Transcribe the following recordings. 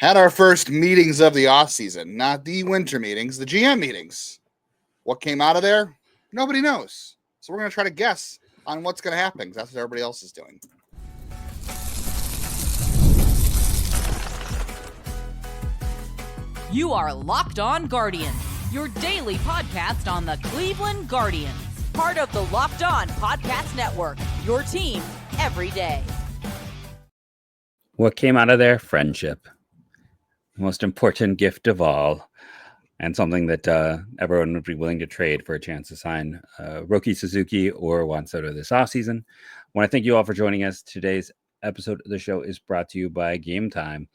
Had our first meetings of the off season, not the winter meetings, the GM meetings. What came out of there? Nobody knows. So we're going to try to guess on what's going to happen because that's what everybody else is doing. You are Locked On Guardians, your daily podcast on the Cleveland Guardians. Part of the Locked On Podcast Network, your team every day. What came out of there? Friendship. Most important gift of all. And something that everyone would be willing to trade for a chance to sign Roki Sasaki or Juan Soto this offseason. I want to thank you all for joining us. Today's episode of the show is brought to you by Game Time.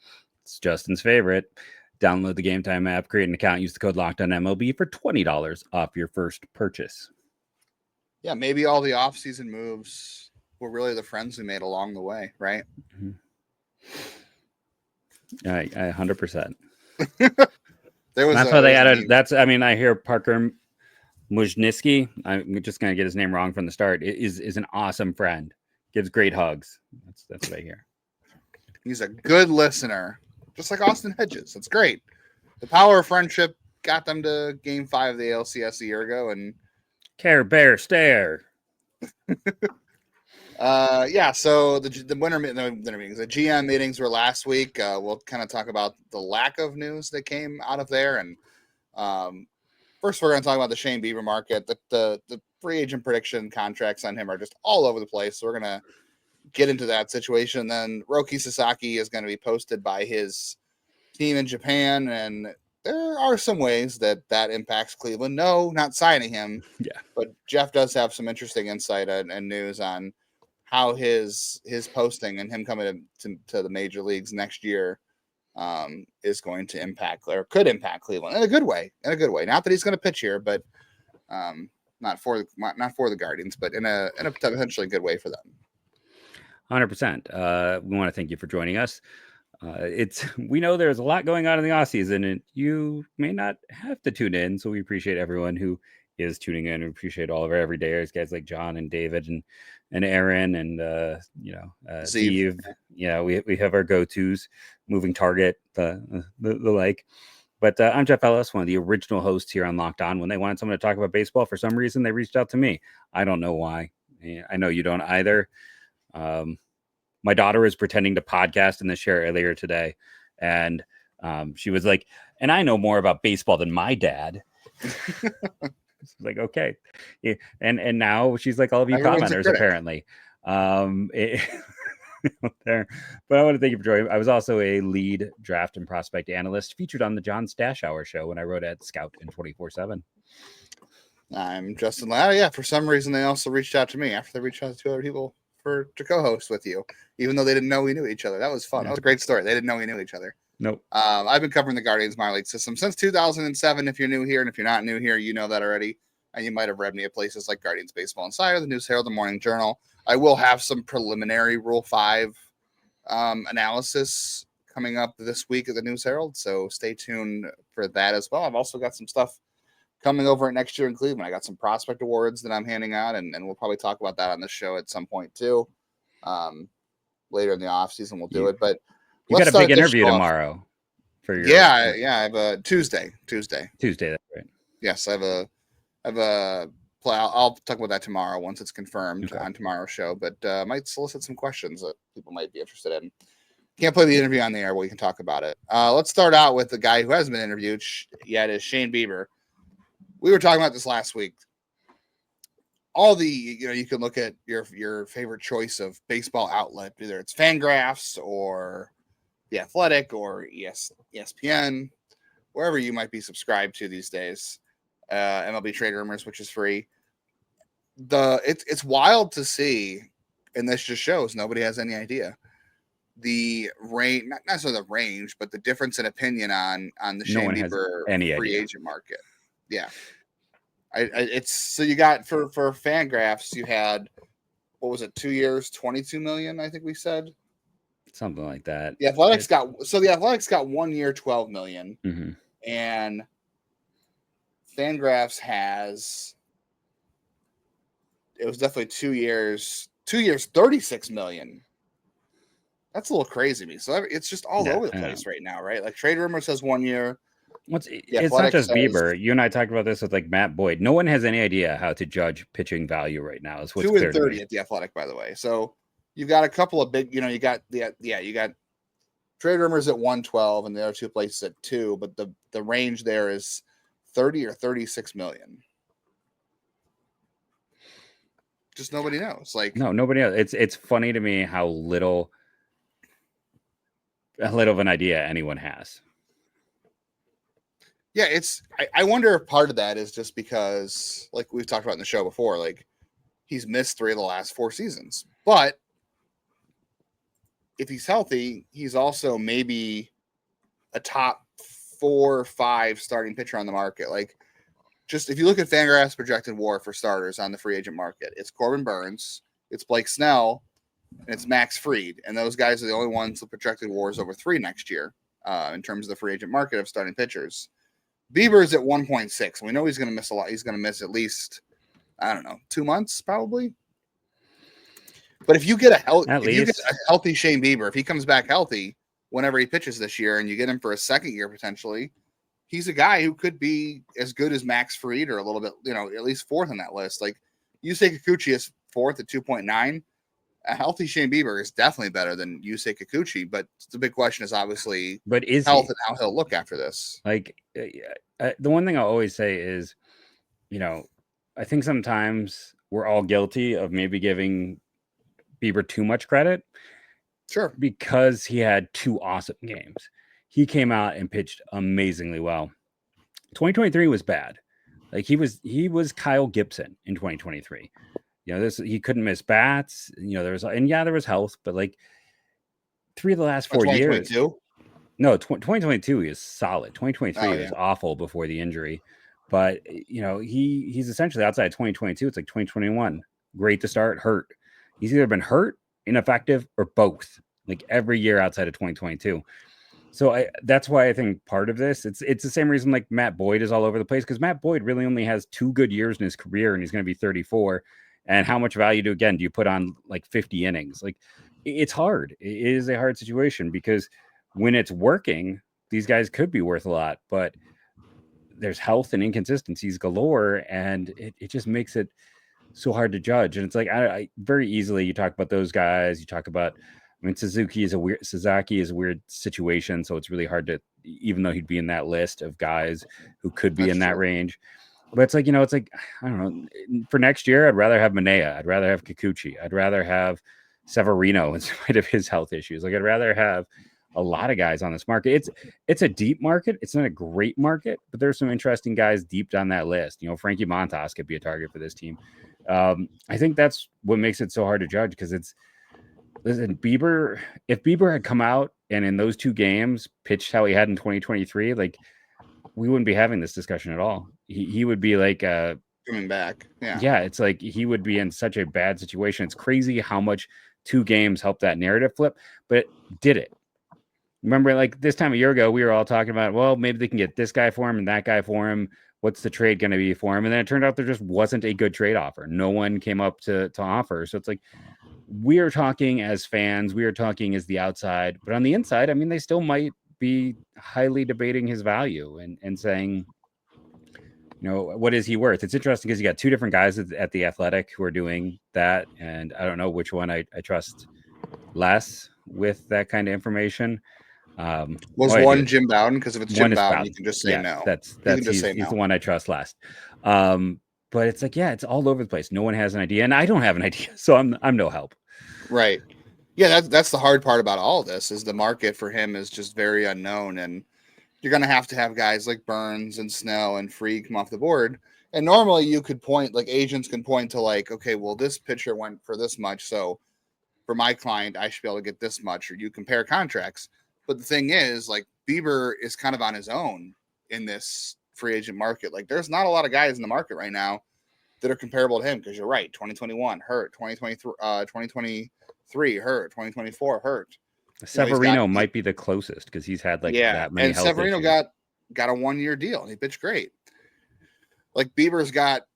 It's Justin's favorite. Download the Game Time app, create an account, use the code LOCKEDONMLB for $20 off your first purchase. Yeah, maybe all the off-season moves were really the friends we made along the way, right? Mm-hmm. I 100%. That's how they added. I hear Parker Mujniski. I'm just going to get his name wrong from the start. Is an awesome friend. Gives great hugs. That's what I hear. He's a good listener. Just like Austin Hedges. That's great. The power of friendship got them to Game 5 of the ALCS a year ago. And Care Bear Stare. So the winter meetings, the GM meetings were last week. We'll kind of talk about the lack of news that came out of there. And first, we're going to talk about the Shane Bieber market. The free agent prediction contracts on him are just all over the place. So we're going to get into that situation. Then Roki Sasaki is going to be posted by his team in Japan, and there are some ways that impacts Cleveland. No, not signing him. Yeah, but Jeff does have some interesting insight and news on how his posting and him coming to the major leagues next year is going to impact or could impact Cleveland in a good way. Not that he's going to pitch here, but not for the Guardians, but in a potentially good way for them. 100%. We want to thank you for joining us. We know there's a lot going on in the offseason, and you may not have to tune in. So we appreciate everyone who is tuning in. We appreciate all of our everydayers, guys like John and David and Aaron and Steve. Yeah, we have our go-tos, Moving Target, the like. But I'm Jeff Ellis, one of the original hosts here on Locked On. When they wanted someone to talk about baseball, for some reason they reached out to me. I don't know why. I know you don't either. My daughter was pretending to podcast in the share earlier today, and she was like, and I know more about baseball than my dad. Like, okay. Yeah. And now she's like all of you commenters, apparently. There. But I want to thank you for joining. I was also a lead draft and prospect analyst featured on the John Stash Hour show when I wrote at Scout and 24/7. I'm Justin Lau. Yeah, for some reason they also reached out to me after they reached out to two other people to co-host with you, even though they didn't know we knew each other. That was fun. That was a great story. They didn't know we knew each other. Nope. I've been covering the Guardians minor league system since 2007. If you're new here, and if you're not new here, you know that already. And you might have read me at places like Guardians Baseball Insider, the News Herald, the Morning Journal. I will have some preliminary Rule 5 analysis coming up this week at the News Herald, so stay tuned for that as well. I've also got some stuff coming over next year in Cleveland. I got some prospect awards that I'm handing out, and we'll probably talk about that on the show at some point too. Later in the off season, we'll do it. But you got a big interview tomorrow for your I have a Tuesday. That's right. Yes, I have a play. I'll talk about that tomorrow once it's confirmed on tomorrow's show. But might solicit some questions that people might be interested in. Can't play the interview on the air, but we can talk about it. Let's start out with the guy who hasn't been interviewed yet, is Shane Bieber. We were talking about this last week. All the, you can look at your favorite choice of baseball outlet, either it's Fangraphs or The Athletic or ESPN, wherever you might be subscribed to these days. MLB Trade Rumors, which is free. It's wild to see, and this just shows nobody has any idea the range, not necessarily the range, but the difference in opinion on the Shane Bieber free agent market. Yeah. It's so you got for Fangraphs, you had, what was it, 2 years, 22 million, I think we said. Something like that. The Athletics got 1 year, 12 million. Mm-hmm. And Fangraphs has, it was definitely 2 years, 36 million. That's a little crazy to me. So it's just all over the place right now, right? Like Trade Rumor says 1 year. It's not just Bieber. You and I talked about this with like Matt Boyd. No one has any idea how to judge pitching value right now. Is what's 2-30 at the Athletic, by the way. So you've got a couple of big, you got you got Trade Rumors at 112 and the other two places at 2, but the range there is 30 or 36 million. Just nobody knows. Like nobody knows. It's funny to me how little of an idea anyone has. Yeah, I wonder if part of that is just because, like we've talked about in the show before, like he's missed 3 of the last 4 seasons. But if he's healthy, he's also maybe a top 4 or 5 starting pitcher on the market. Like, just if you look at Fangraph's projected WAR for starters on the free agent market, it's Corbin Burns, it's Blake Snell, and it's Max Fried. And those guys are the only ones with projected WARs over 3 next year in terms of the free agent market of starting pitchers. Bieber is at 1.6. We know he's going to miss a lot. He's going to miss at least, 2 months probably. But if you get a healthy Shane Bieber, if he comes back healthy whenever he pitches this year, and you get him for a second year potentially, he's a guy who could be as good as Max Fried or a little bit, at least 4th on that list. Like Yusei Kikuchi is 4th at 2.9. A healthy Shane Bieber is definitely better than Yusei Kikuchi, but the big question is obviously health and how he'll look after this. Like the one thing I always say is, I think sometimes we're all guilty of maybe giving Bieber too much credit. Sure. Because he had 2 awesome games. He came out and pitched amazingly well. 2023 was bad. Like he was Kyle Gibson in 2023. He couldn't miss bats. There was health, but like 3 of the last 4 years. No, 2022 is solid. 2023 was awful before the injury, but he's essentially outside 2022. It's like 2021. Great to start, hurt. He's either been hurt, ineffective, or both. Like every year outside of 2022. So that's why I think part of this, it's the same reason like Matt Boyd is all over the place, because Matt Boyd really only has 2 good years in his career, and he's going to be 34. And how much value do you put on like 50 innings? Like it's hard. It is a hard situation because when it's working, these guys could be worth a lot, but there's health and inconsistencies galore, and it just makes it so hard to judge. And it's like I very easily you talk about those guys. You talk about, Sasaki is a weird situation, so it's really hard to, even though he'd be in that list of guys who could be in that range. But it's like, I don't know. For next year, I'd rather have Manea. I'd rather have Kikuchi. I'd rather have Severino in spite of his health issues. Like I'd rather have a lot of guys on this market. It's a deep market. It's not a great market, but there's some interesting guys deep down that list. Frankie Montas could be a target for this team. I think that's what makes it so hard to judge, because listen, Bieber, if Bieber had come out and in those 2 games pitched how he had in 2023, like we wouldn't be having this discussion at all. He would be like coming back. Yeah, it's like he would be in such a bad situation. It's crazy how much 2 games helped that narrative flip, but did it? Remember, like this time a year ago, we were all talking about, well, maybe they can get this guy for him and that guy for him. What's the trade going to be for him? And then it turned out there just wasn't a good trade offer. No one came up to offer. So it's like, we are talking as fans, we are talking as the outside, but on the inside, they still might be highly debating his value and saying, what is he worth? It's interesting because you got 2 different guys at the Athletic who are doing that. And I don't know which one I trust less with that kind of information. One Jim Bowden? Because if it's Jim Bowden, you can just say no. He's the one I trust last. But it's like, it's all over the place. No one has an idea, and I don't have an idea, so I'm no help. Right. Yeah, that's the hard part about all this, is the market for him is just very unknown, and you're going to have guys like Burns and Snell and Fried come off the board. And normally you could point, like agents can point to like, okay, well, this pitcher went for this much, so for my client, I should be able to get this much, or you compare contracts. But the thing is, like, Bieber is kind of on his own in this free agent market. Like, there's not a lot of guys in the market right now that are comparable to him, because you're right. 2021 hurt, 2023 hurt, 2024 hurt. Severino might be the closest, because he's had that many and health Severino issues. got a 1-year deal, and he pitched great. Like, Bieber's got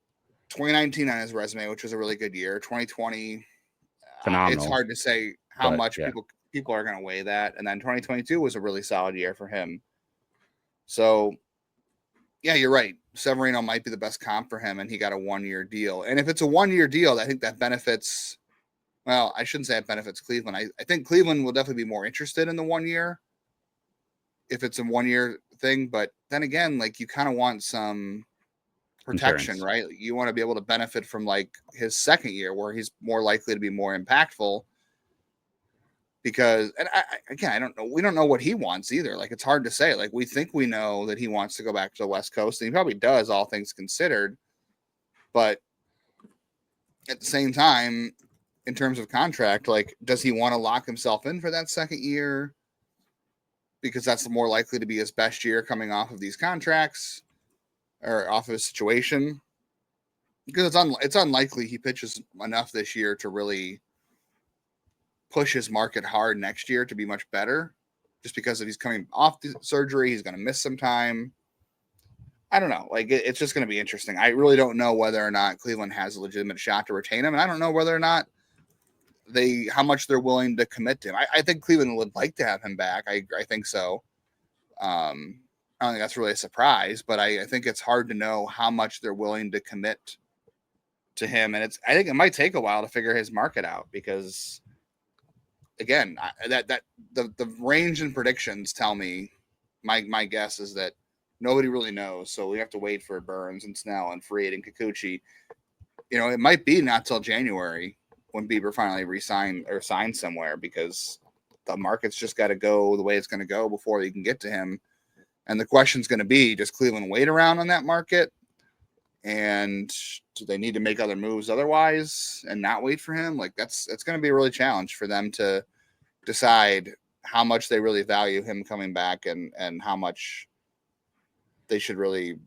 2019 on his resume, which was a really good year. 2020, phenomenal. It's hard to say how much people are going to weigh that. And then 2022 was a really solid year for him. So, yeah, you're right. Severino might be the best comp for him, and he got a 1-year deal. And if it's a 1-year deal, I think that benefits. Well, I shouldn't say it benefits Cleveland. I think Cleveland will definitely be more interested in the 1 year if it's a 1-year thing. But then again, like, you kind of want some protection, Insurance. right? You want to be able to benefit from like his second year where he's more likely to be more impactful. Because, and I don't know. We don't know what he wants either. Like, it's hard to say. Like, we think we know that he wants to go back to the West Coast, and he probably does, all things considered. But at the same time, in terms of contract, like, does he want to lock himself in for that second year? Because that's more likely to be his best year coming off of these contracts or off of his situation. Because it's unlikely he pitches enough this year to really push his market hard next year to be much better, just because if he's coming off the surgery, he's going to miss some time. I don't know. Like, it's just going to be interesting. I really don't know whether or not Cleveland has a legitimate shot to retain him. And I don't know whether or not how much they're willing to commit to him. I think Cleveland would like to have him back. I think so. I don't think that's really a surprise, but I think it's hard to know how much they're willing to commit to him. And I think it might take a while to figure his market out, because again, the range and predictions tell me, my guess is that nobody really knows. So we have to wait for Burns and Snell and Fried and Kikuchi. It might be not till January when Bieber finally resign or sign somewhere, because the market's just got to go the way it's going to go before you can get to him. And the question's going to be, does Cleveland wait around on that market? And do they need to make other moves otherwise and not wait for him? Like, it's going to be a really challenge for them to decide how much they really value him coming back, and how much they should really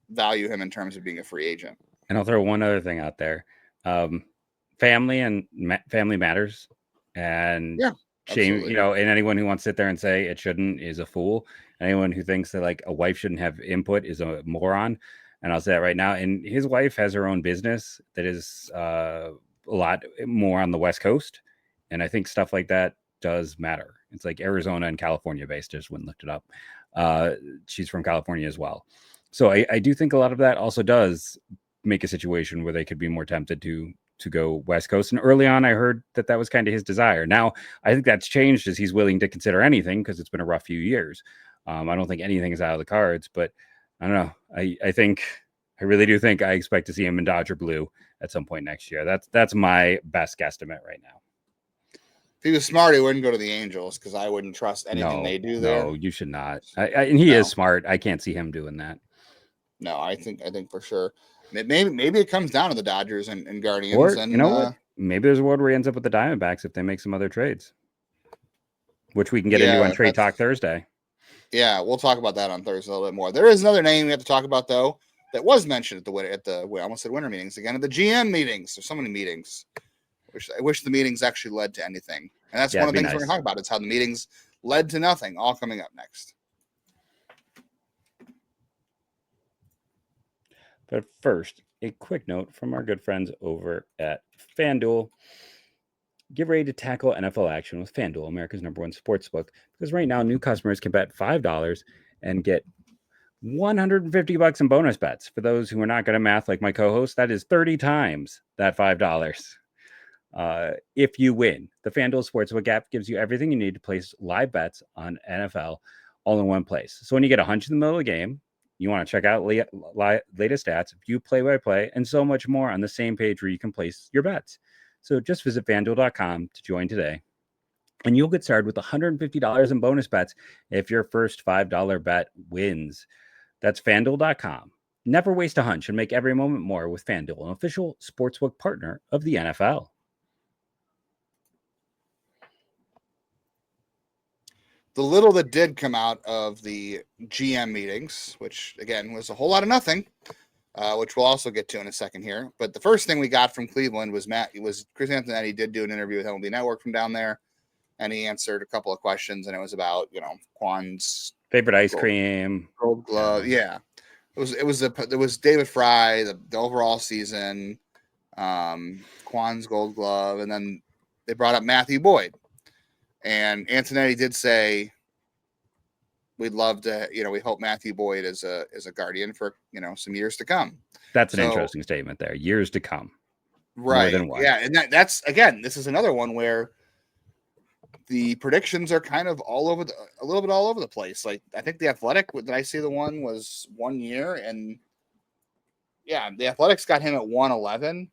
value him in terms of being a free agent. And I'll throw one other thing out there. Family and family matters. And yeah, shame, absolutely. And anyone who wants to sit there and say it shouldn't is a fool. Anyone who thinks that like a wife shouldn't have input is a moron. And I'll say that right now. And his wife has her own business that is a lot more on the West Coast. And I think stuff like that does matter. It's like Arizona and California based. Just went and looked it up. She's from California as well. So I do think a lot of that also does make a situation where they could be more tempted to go West Coast. And early on, I heard that was kind of his desire. Now, I think that's changed as he's willing to consider anything, because it's been a rough few years. I don't think anything is out of the cards, but I don't know. I really do think I expect to see him in Dodger blue at some point next year. That's my best guesstimate right now. If he was smart, he wouldn't go to the Angels, because I wouldn't trust anything they do there. No, you should not. And he is smart. I can't see him doing that. No, I think for sure. Maybe it comes down to the Dodgers and Guardians. Or, and you know what? Maybe there's a world where he ends up with the Diamondbacks if they make some other trades, which we can get into on Trade Talk Thursday. Yeah, we'll talk about that on Thursday a little bit more. There is another name we have to talk about, though, that was mentioned at the I almost said winter meetings again, at the GM meetings. There's so many meetings. I wish the meetings actually led to anything. And that's one of the things we're going to talk about. It's how the meetings led to nothing, all coming up next. But first, a quick note from our good friends over at FanDuel. Get ready to tackle NFL action with FanDuel, America's #1 sportsbook, because right now new customers can bet $5 and get $150 in bonus bets. For those who are not good at math like my co-host, that is 30 times that $5. If you win, the FanDuel Sportsbook app gives you everything you need to place live bets on NFL all in one place. So when you get a hunch in the middle of the game, you want to check out latest stats, view play-by-play, and so much more on the same page where you can place your bets. So just visit FanDuel.com to join today, and you'll get started with $150 in bonus bets if your first $5 bet wins. That's FanDuel.com. Never waste a hunch and make every moment more with FanDuel, an official sportsbook partner of the NFL. The little that did come out of the GM meetings, which again was a whole lot of nothing, which we'll also get to in a second here. But the first thing we got from Cleveland was Chris Antonetti did do an interview with MLB Network from down there, and he answered a couple of questions, and it was about Kwan's favorite ice cream, Gold Glove. Yeah, it was David Fry, the overall season, Kwan's Gold Glove, and then they brought up Matthew Boyd. And Antonetti did say, we'd love to, we hope Matthew Boyd is a Guardian for, some years to come. That's an interesting statement there. Years to come. Right. More than one. Yeah. And that's, again, this is another one where the predictions are kind of a little bit all over the place. Like, I think the Athletic, did I see the one was 1 year? And yeah, the Athletics got him at 111,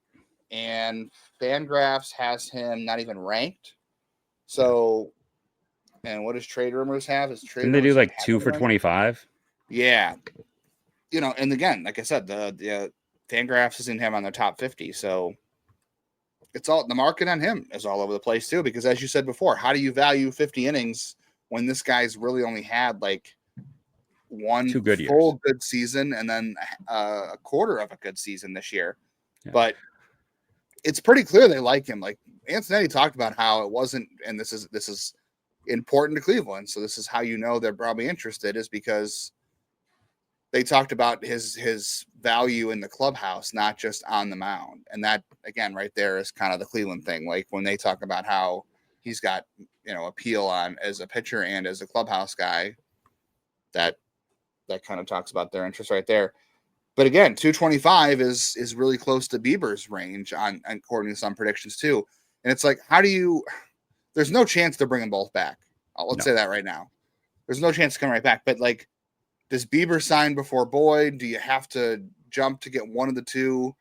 and Fangraphs has him not even ranked. So, and what does Trade Rumors have? Didn't they do like 2 for 25? Yeah. And again, like I said, the Fangraphs isn't him on the top 50. So it's all, the market on him is all over the place too, because as you said before, how do you value 50 innings when this guy's really only had like one full good season and then a quarter of a good season this year? Yeah. But it's pretty clear they like him. Like Antonetti talked about how it wasn't, and this is important to Cleveland. So this is how they're probably interested, is because they talked about his value in the clubhouse, not just on the mound. And that, again, right there is kind of the Cleveland thing. Like when they talk about how he's got, appeal on as a pitcher and as a clubhouse guy, that kind of talks about their interest right there. But again, 225 is really close to Bieber's range on according to some predictions too. And it's like, there's no chance to bring them both back. Let's say that right now. There's no chance to come right back. But like, does Bieber sign before Boyd? Do you have to jump to get one of the two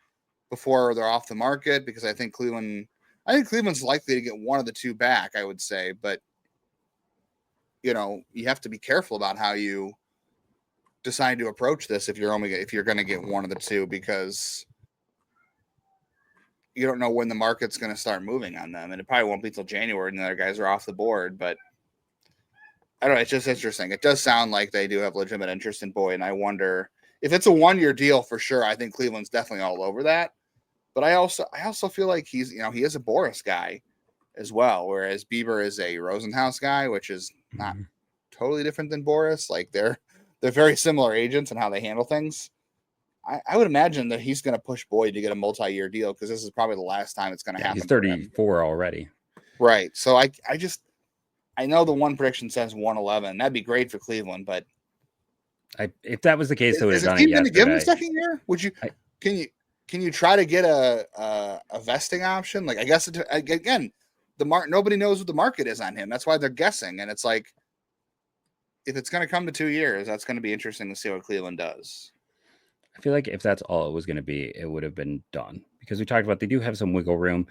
before they're off the market? Because I think Cleveland's likely to get one of the two back, I would say. But, you have to be careful about how you decide to approach this if you're going to get one of the two, because you don't know when the market's going to start moving on them. And it probably won't be till January and the other guys are off the board. But I don't know. It's just interesting. It does sound like they do have legitimate interest in Boyd, and I wonder if it's a 1-year deal for sure. I think Cleveland's definitely all over that. But I also feel like he's, he is a Boris guy as well, whereas Bieber is a Rosenhaus guy, which is not totally different than Boris. Like they're very similar agents and how they handle things. I would imagine that he's going to push Boyd to get a multi-year deal, because this is probably the last time it's going to happen. He's 34 already. Right. So I know the one prediction says 111. That'd be great for Cleveland, but if that was the case, they would have done it yesterday. Is it give him a second year? Would you? Can you try to get a vesting option? Like, I guess again, nobody knows what the market is on him. That's why they're guessing, and it's like, if it's going to come to 2 years, that's going to be interesting to see what Cleveland does. I feel like if that's all it was going to be, it would have been done, because we talked about they do have some wiggle room.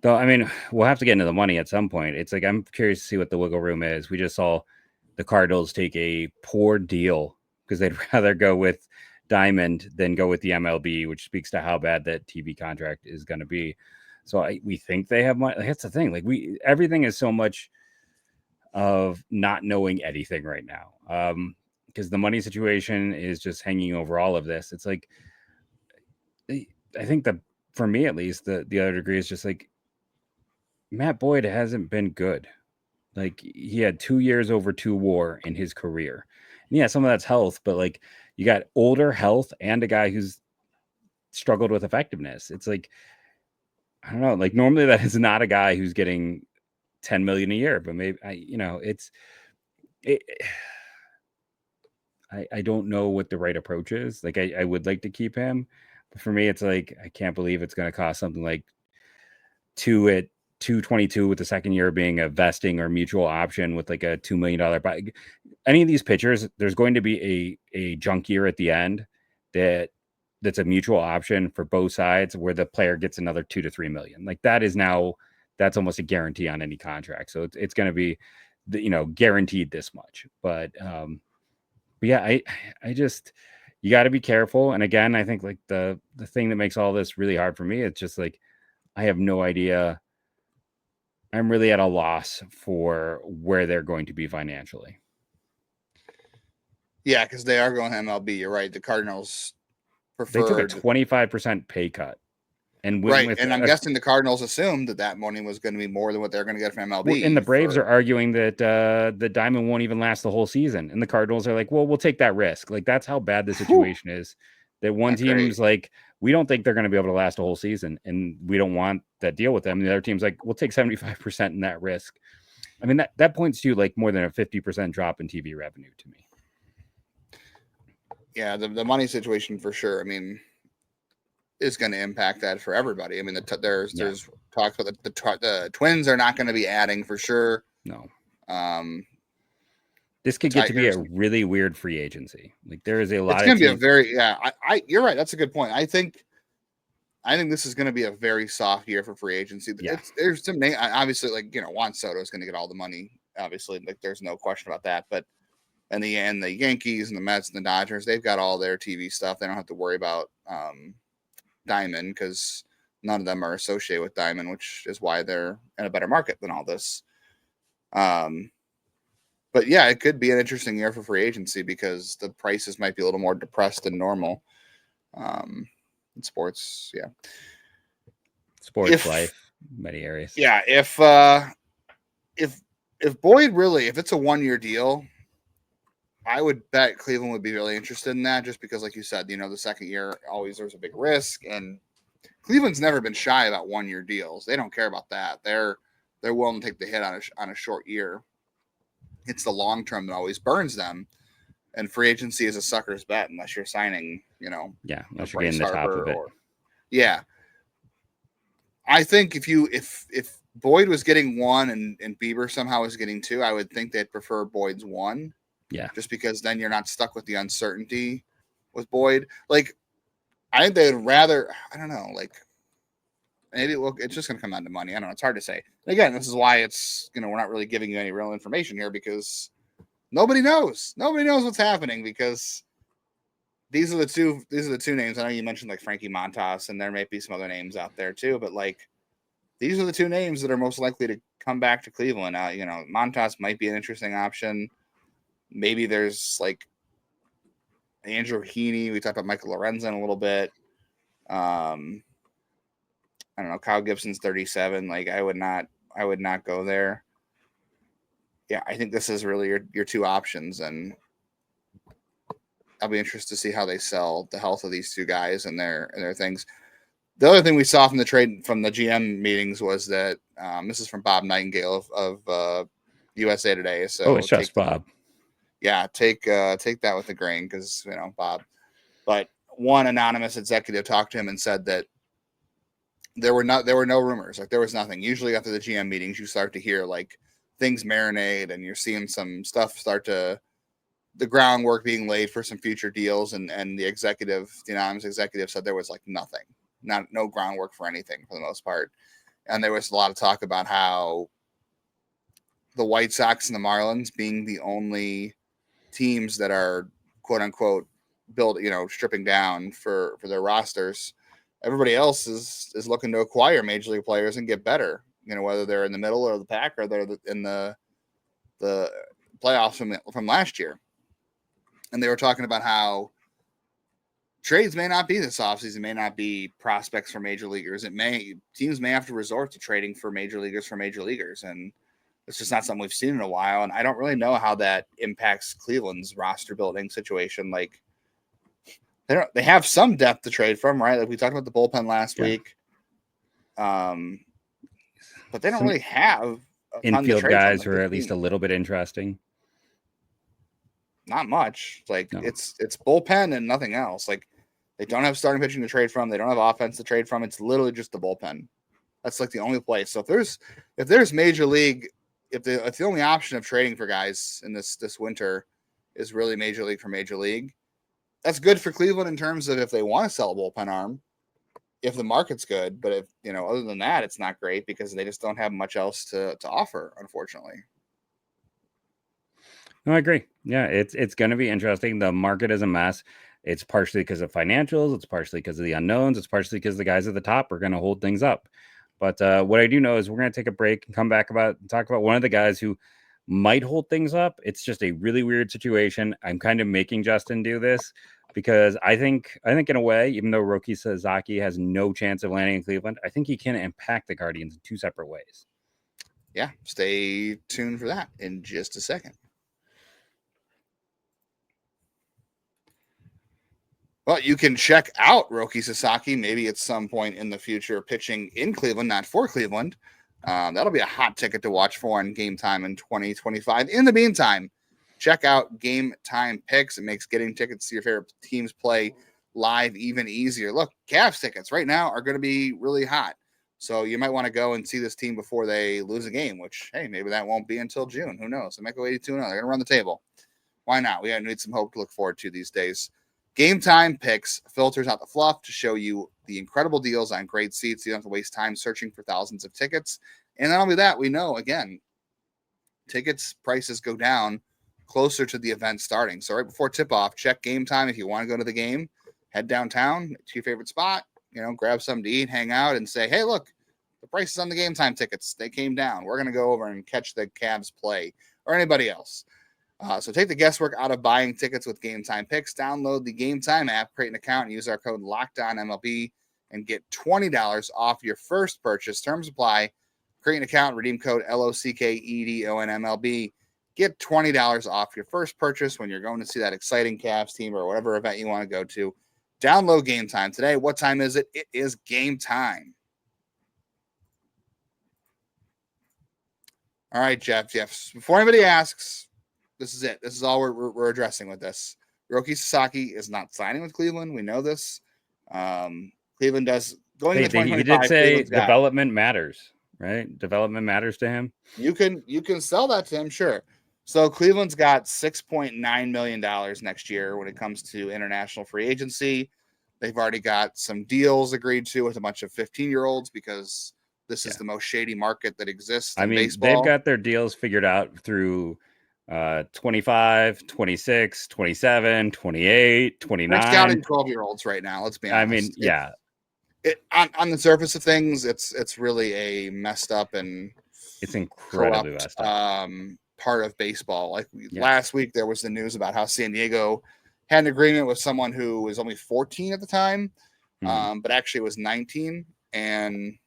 Though, I mean, we'll have to get into the money at some point. It's like, I'm curious to see what the wiggle room is. We just saw the Cardinals take a poor deal because they'd rather go with Diamond than go with the MLB, which speaks to how bad that TV contract is going to be. So we think they have money. That's the thing. Like everything is so much of not knowing anything right now. Because the money situation is just hanging over all of this. It's like, I think that for me, at least, the other degree is just like, Matt Boyd hasn't been good. Like, he had 2 years over 2 WAR in his career. And yeah, some of that's health, but like, you got older health and a guy who's struggled with effectiveness. It's like, I don't know, like normally that is not a guy who's getting 10 million a year, but maybe I don't know what the right approach is. Like, I would like to keep him, but for me, it's like, I can't believe it's going to cost something like 222 with the second year being a vesting or mutual option with like a $2 million buy. Any of these pitchers, there's going to be a junk year at the end that's a mutual option for both sides, where the player gets another 2 to 3 million. Like that's almost a guarantee on any contract. So it's going to be, guaranteed this much. But yeah, I just, you got to be careful. And again, I think like the thing that makes all this really hard for me, it's just like, I have no idea. I'm really at a loss for where they're going to be financially. Yeah, because they are going to MLB. You're right. The Cardinals preferred. They took a 25% pay cut. And I'm guessing the Cardinals assumed that money was going to be more than what they're going to get from MLB. Well, and the Braves are arguing that the Diamond won't even last the whole season. And the Cardinals are like, well, we'll take that risk. Like, that's how bad the situation is. That one team's like, we don't think they're going to be able to last a whole season, and we don't want that deal with them. And the other team's like, we'll take 75% in that risk. I mean, that points to like more than a 50% drop in TV revenue to me. Yeah, the money situation for sure. I mean, is going to impact that for everybody. I mean, there's talk about the Twins are not going to be adding for sure. No. Um, this could get to be a really weird free agency. Like there is a lot. It's going to be a very you're right. That's a good point. I think this is going to be a very soft year for free agency. Yeah. There's some name, obviously, like Juan Soto is going to get all the money. Obviously, like there's no question about that. But in the end, the Yankees and the Mets and the Dodgers, they've got all their TV stuff. They don't have to worry about Diamond because none of them are associated with Diamond, which is why they're in a better market than all this. But yeah, it could be an interesting year for free agency because the prices might be a little more depressed than normal. In sports, yeah. Sports life, many areas. Yeah, if Boyd really, if it's a 1-year deal, I would bet Cleveland would be really interested in that just because, like you said, the second year always there's a big risk, and Cleveland's never been shy about 1-year deals. They don't care about that. They're willing to take the hit on a short year. It's the long term that always burns them, and free agency is a sucker's bet unless you're signing, unless you're getting the top of it. I think if Boyd was getting 1 and Bieber somehow was getting 2, I would think they'd prefer Boyd's 1. Yeah. Just because then you're not stuck with the uncertainty with Boyd. Like, I think they'd rather, I don't know, like, maybe it's just going to come down to money. I don't know. It's hard to say. And again, this is why it's, we're not really giving you any real information here because nobody knows. Nobody knows what's happening because these are the two names. I know you mentioned like Frankie Montas, and there may be some other names out there too, but like these are the 2 names that are most likely to come back to Cleveland. Montas might be an interesting option. Maybe there's like Andrew Heaney. We talked about Michael Lorenzen a little bit. I don't know. Kyle Gibson's 37. Like I would not go there. Yeah, I think this is really your 2 options, and I'll be interested to see how they sell the health of these 2 guys and their things. The other thing we saw from the GM meetings was that this is from Bob Nightingale of USA Today. So it's just Bob. Yeah, take that with a grain because Bob. But one anonymous executive talked to him and said that there were no rumors. Like there was nothing. Usually after the GM meetings, you start to hear like things marinate, and you're seeing some stuff start to the groundwork being laid for some future deals. And the anonymous executive said there was like nothing, no groundwork for anything for the most part. And there was a lot of talk about how the White Sox and the Marlins being the only teams that are quote unquote stripping down for their rosters. Everybody else is looking to acquire major league players and get better, whether they're in the middle of the pack or they're in the playoffs from last year. And they were talking about how trades may not be this offseason, may not be prospects for major leaguers. Teams may have to resort to trading for major leaguers. And it's just not something we've seen in a while. And I don't really know how that impacts Cleveland's roster building situation. Like they have some depth to trade from, right? Like we talked about the bullpen last week. But they don't really have infield guys who are at least a little bit interesting. Not much. Like it's bullpen and nothing else. Like they don't have starting pitching to trade from. They don't have offense to trade from. It's literally just the bullpen. That's like the only place. So if there's major league, if the only option of trading for guys in this winter is really major league for major league, that's good for Cleveland in terms of if they want to sell a bullpen arm, if the market's good. But if other than that, it's not great because they just don't have much else to offer, unfortunately. No, I agree. Yeah, it's going to be interesting. The market is a mess. It's partially because of financials. It's partially because of the unknowns. It's partially because the guys at the top are going to hold things up. But what I do know is we're going to take a break and come back talk about one of the guys who might hold things up. It's just a really weird situation. I'm kind of making Justin do this because I think in a way, even though Roki Sasaki has no chance of landing in Cleveland, I think he can impact the Guardians in 2 separate ways. Yeah, stay tuned for that in just a second. Well, you can check out Roki Sasaki maybe at some point in the future pitching in Cleveland, not for Cleveland. That'll be a hot ticket to watch for on Game Time in 2025. In the meantime, check out Game Time Picks. It makes getting tickets to your favorite teams play live even easier. Look, Cavs tickets right now are going to be really hot. So you might want to go and see this team before they lose a game, which, hey, maybe that won't be until June. Who knows? They might go 82-0. They're going to run the table. Why not? We need some hope to look forward to these days. Game Time Picks filters out the fluff to show you the incredible deals on great seats. You don't have to waste time searching for thousands of tickets. And not only that, we know, again, tickets prices go down closer to the event starting. So right before tip-off, check Game Time. If you want to go to the game, head downtown to your favorite spot, grab something to eat, hang out, and say, hey, look, the prices on the Game Time tickets, they came down. We're going to go over and catch the Cavs play or anybody else. So take the guesswork out of buying tickets with Game Time Picks. Download the Game Time app, create an account, and use our code LOCKEDONMLB and get $20 off your first purchase. Terms apply. Create an account, redeem code LOCKEDONMLB. Get $20 off your first purchase when you're going to see that exciting Cavs team or whatever event you want to go to. Download Game Time today. What time is it? It is game time. All right, Jeff. Before anybody asks, this is it. This is all we're addressing with this. Roki Sasaki is not signing with Cleveland. We know this. Cleveland does going into 2025. He did say development matters, right? Development matters to him. You can sell that to him, sure. So Cleveland's got $6.9 million next year when it comes to international free agency. They've already got some deals agreed to with a bunch of 15-year-olds because this is the most shady market that exists in baseball. They've got their deals figured out through 25, 26, 27, 28, 29. They're scouting 12-year-olds right now, let's be honest. On the surface of things, it's really a messed up and it's incredibly corrupt, messed up. Part of baseball. Last week, there was the news about how San Diego had an agreement with someone who was only 14 at the time, but actually was 19, and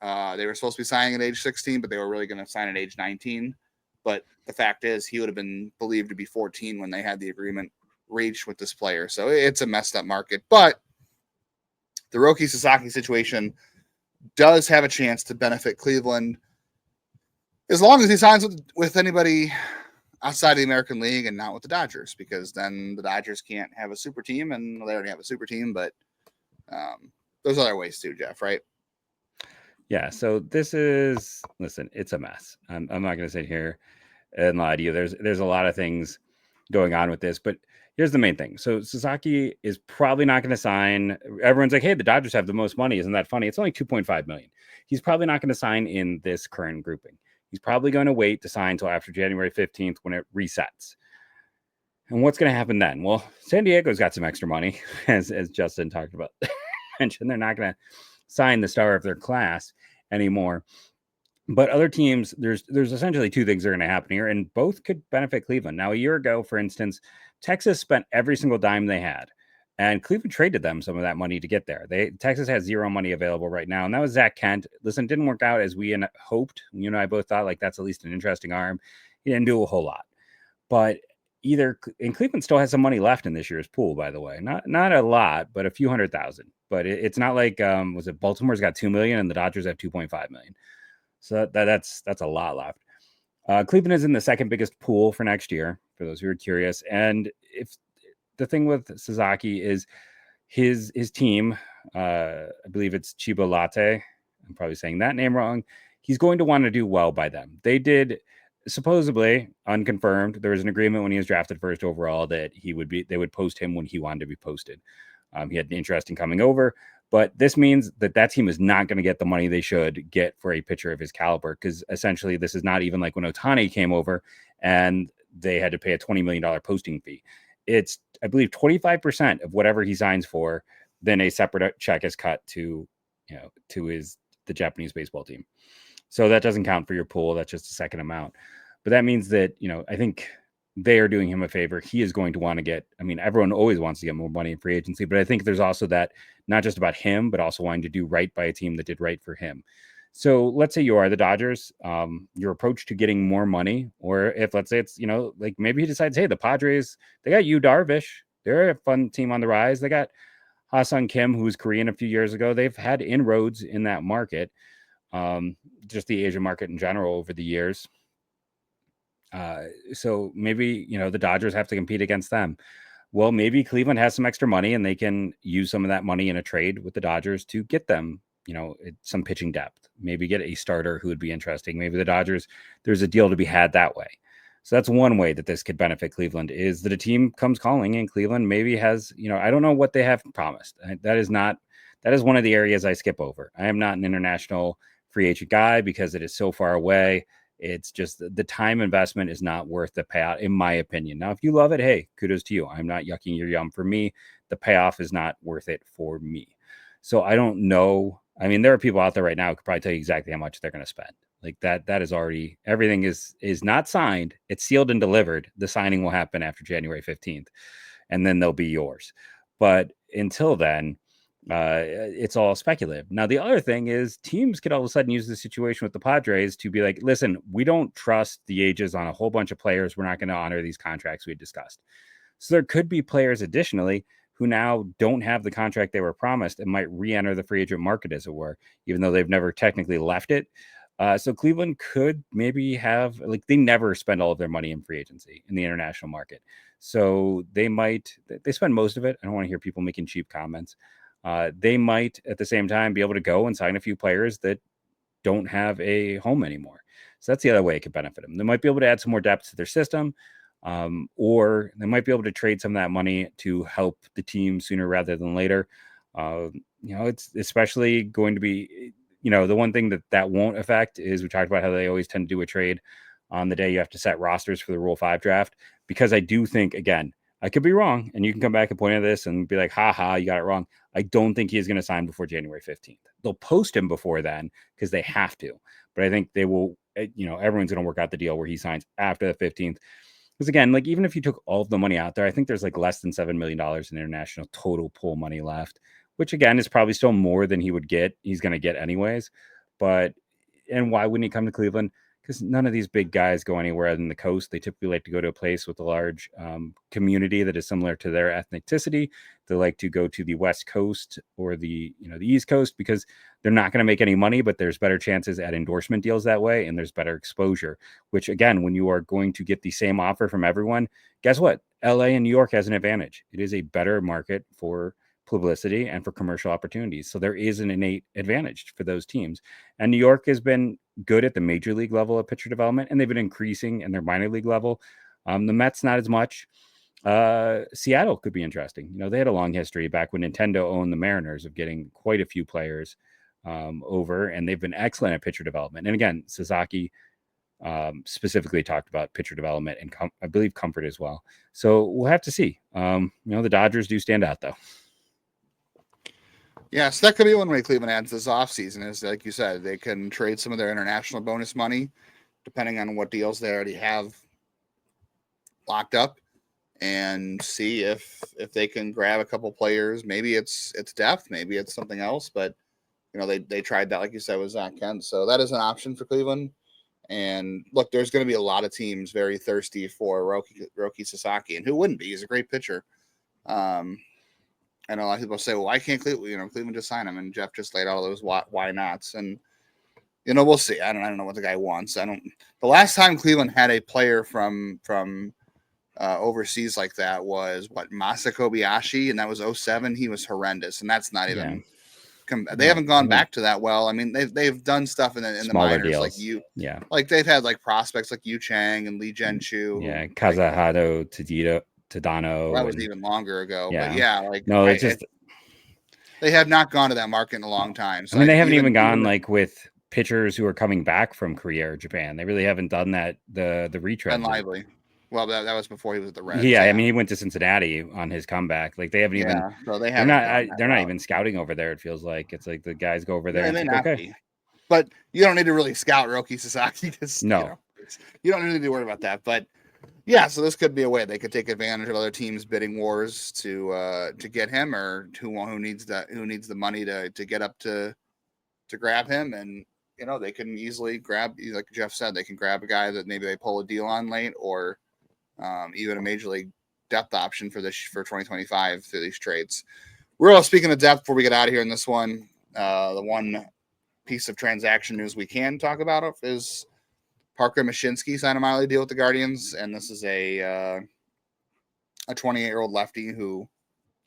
they were supposed to be signing at age 16, but they were really going to sign at age 19. But the fact is, he would have been believed to be 14 when they had the agreement reached with this player. So it's a messed up market. But the Roki Sasaki situation does have a chance to benefit Cleveland as long as he signs with anybody outside of the American League and not with the Dodgers, because then the Dodgers can't have a super team, and they already have a super team. But there's other ways too, Jeff, right? Yeah, so this is, listen, it's a mess. I'm not going to sit here and lie to you. There's a lot of things going on with this, but here's the main thing. So Sasaki is probably not going to sign. Everyone's like, hey, the Dodgers have the most money. Isn't that funny? It's only $2.5 million. He's probably not going to sign in this current grouping. He's probably going to wait to sign until after January 15th when it resets. And what's going to happen then? Well, San Diego's got some extra money, as Justin talked about. Mentioned they're not going to sign the star of their class anymore. But other teams, there's essentially two things that are going to happen here, and both could benefit Cleveland. Now, a year ago, for instance, Texas spent every single dime they had, and Cleveland traded them some of that money to get there. Texas has zero money available right now, and that was Zach Kent. Listen, didn't work out as we hoped. You and I both thought, like, that's at least an interesting arm. He didn't do a whole lot. But and Cleveland still has some money left in this year's pool, by the way. Not a lot, but a few $100,000. But it's not like, was it Baltimore's got $2 million and the Dodgers have $2.5 million. So that's a lot left. Cleveland is in the second biggest pool for next year, for those who are curious. And if the thing with Sasaki is his team, I believe it's Chiba Latte. I'm probably saying that name wrong. He's going to want to do well by them. They did, supposedly unconfirmed, there was an agreement when he was drafted first overall that they would post him when he wanted to be posted. He had an interest in coming over, but this means that team is not going to get the money they should get for a pitcher of his caliber, because essentially this is not even like when Ohtani came over and they had to pay a $20 million posting fee. It's, I believe, 25% of whatever he signs for, then a separate check is cut to the Japanese baseball team. So that doesn't count for your pool. That's just a second amount. But that means that, I think they are doing him a favor. He is going to want to get, everyone always wants to get more money in free agency, but I think there's also that, not just about him, but also wanting to do right by a team that did right for him. So let's say you are the Dodgers, your approach to getting more money, or if let's say it's, like maybe he decides, hey, the Padres, they got Yu Darvish. They're a fun team on the rise. They got Ha-Sung Kim, who was Korean a few years ago. They've had inroads in that market. just the Asian market in general over the years. So maybe, the Dodgers have to compete against them. Well, maybe Cleveland has some extra money and they can use some of that money in a trade with the Dodgers to get them, some pitching depth, maybe get a starter who would be interesting. Maybe the Dodgers, there's a deal to be had that way. So that's one way that this could benefit Cleveland, is that a team comes calling and Cleveland maybe has, I don't know what they have promised. That is one of the areas I skip over. I am not an international free agent guy because it is so far away. It's just the time investment is not worth the payout, in my opinion. Now, if you love it, hey, kudos to you. I'm not yucking your yum. For me, the payoff is not worth it for me. So I don't know. I mean, there are people out there right now who could probably tell you exactly how much they're going to spend. Like that is already, everything is not signed. It's sealed and delivered. The signing will happen after January 15th, and then they'll be yours. But until then, it's all speculative. Now, the other thing is teams could all of a sudden use the situation with the Padres to be like, listen, we don't trust the ages on a whole bunch of players. We're not going to honor these contracts we discussed. So there could be players additionally who now don't have the contract they were promised and might re-enter the free agent market, as it were, even though they've never technically left it. So Cleveland could maybe have, they never spend all of their money in free agency in the international market. So they spend most of it. I don't want to hear people making cheap comments. They might at the same time be able to go and sign a few players that don't have a home anymore. So that's the other way it could benefit them. They might be able to add some more depth to their system, or they might be able to trade some of that money to help the team sooner rather than later. It's especially going to be, the one thing that won't affect is, we talked about how they always tend to do a trade on the day you have to set rosters for the Rule 5 draft, because I do think, again, I could be wrong, and you can come back and point at this and be like, ha, you got it wrong. I don't think he is going to sign before January 15th. They'll post him before then because they have to. But I think they will, everyone's going to work out the deal where he signs after the 15th. Because again, even if you took all of the money out there, I think there's less than $7 million in international total pool money left, which again is probably still more than he's going to get anyways. And why wouldn't he come to Cleveland? Because none of these big guys go anywhere other than the coast. They typically like to go to a place with a large community that is similar to their ethnicity. They like to go to the West Coast or the East Coast, because they're not going to make any money, but there's better chances at endorsement deals that way, and there's better exposure, which again, when you are going to get the same offer from everyone, guess what? LA and New York has an advantage. It is a better market for publicity and for commercial opportunities. So there is an innate advantage for those teams. And New York has been good at the major league level of pitcher development, and they've been increasing in their minor league level. The Mets, not as much. Seattle could be interesting. They had a long history back when Nintendo owned the Mariners of getting quite a few players over, and they've been excellent at pitcher development. And again, Sasaki specifically talked about pitcher development and I believe comfort as well. So we'll have to see. The Dodgers do stand out though. Yeah, so that could be one way Cleveland adds this offseason, is, like you said, they can trade some of their international bonus money, depending on what deals they already have locked up, and see if they can grab a couple players. Maybe it's depth, maybe it's something else, but they tried that, like you said, with Zach Kent. So that is an option for Cleveland. And look, there's going to be a lot of teams very thirsty for Roki Sasaki, and who wouldn't be? He's a great pitcher. I know a lot of people say, well, why can't Cleveland just sign him? And Jeff just laid out all those why nots. And, we'll see. I don't know what the guy wants. The last time Cleveland had a player from overseas like that was Masa Kobayashi, and that was 2007. He was horrendous. And that's not even, they haven't gone back to that well. I mean, they've done stuff in the minors, deals. They've had prospects like Yu Chang and Lee Jian-Chu. Yeah. Kazuhiro Tadano. That was even longer ago. Yeah. But they have not gone to that market in a long time. So they haven't even gone with pitchers who are coming back from Korea or Japan. They really haven't done that. The retread. Ben Lively. Well, that was before he was at the Reds. Yeah, I mean, he went to Cincinnati on his comeback. They haven't even. So they're not even scouting over there. It feels like it's the guys go over there. And okay. But you don't need to really scout Roki Sasaki. No, you don't need to worry about that. But yeah, so this could be a way they could take advantage of other teams' bidding wars to get him, or who needs the money to get up to grab him. And they can easily grab, like Jeff said, they can grab a guy that maybe they pull a deal on late, or even a major league depth option for 2025 through these trades. We're all speaking of depth before we get out of here in this one. The one piece of transaction news we can talk about is Parker Mashinsky signed a minor league deal with the Guardians, and this is a 28-year-old lefty who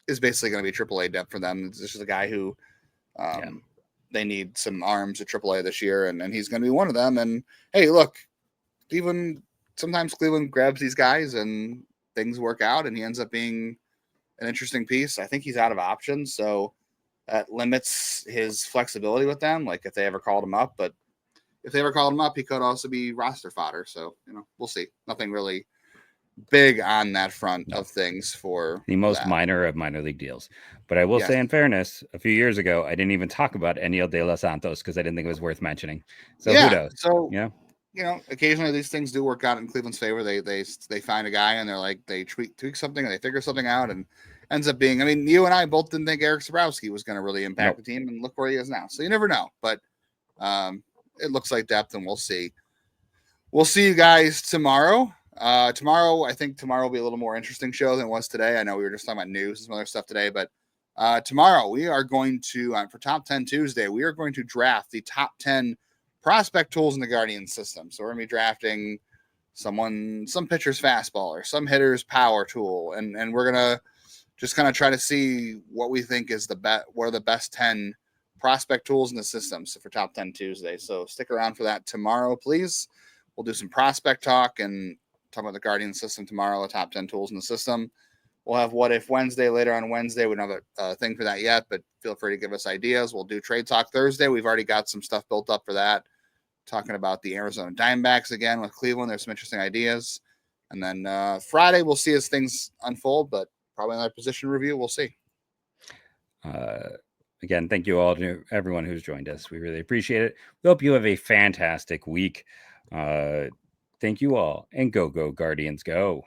is basically going to be AAA depth for them. This is a guy who they need some arms at AAA this year, and he's going to be one of them. And hey, look, sometimes Cleveland grabs these guys and things work out, and he ends up being an interesting piece. I think he's out of options, so that limits his flexibility with them. Like if they ever called him up, but if they ever called him up, he could also be roster fodder. So we'll see. Nothing really big on that front of things for the most minor of minor league deals. But I will say, in fairness, a few years ago, I didn't even talk about Enil De Los Santos because I didn't think it was worth mentioning. So who knows? So occasionally these things do work out in Cleveland's favor. They find a guy and they're like they tweak something and they figure something out and ends up being. I mean, you and I both didn't think Eric Sabrowski was going to really impact the team, and look where he is now. So you never know, but it looks like depth, and we'll see. We'll see you guys tomorrow. I think tomorrow will be a little more interesting show than it was today. I know we were just talking about news and some other stuff today, but tomorrow we are going to, for Top 10 Tuesday, we are going to draft the top 10 prospect tools in the Guardian system. So we're going to be drafting some pitcher's fastball or some hitter's power tool. And we're going to just kind of try to see what we think is what are the best 10 prospect tools in the system. So for Top 10 Tuesday. So stick around for that tomorrow, please. We'll do some prospect talk and talk about the Guardian system tomorrow, the top 10 tools in the system. We'll have What If Wednesday later on Wednesday. We don't have a thing for that yet, but feel free to give us ideas. We'll do Trade Talk Thursday. We've already got some stuff built up for that. Talking about the Arizona Diamondbacks again with Cleveland. There's some interesting ideas. And then Friday, we'll see as things unfold, but probably another position review. We'll see. Again, thank you all to everyone who's joined us. We really appreciate it. We hope you have a fantastic week. Thank you all, and go Guardians, go.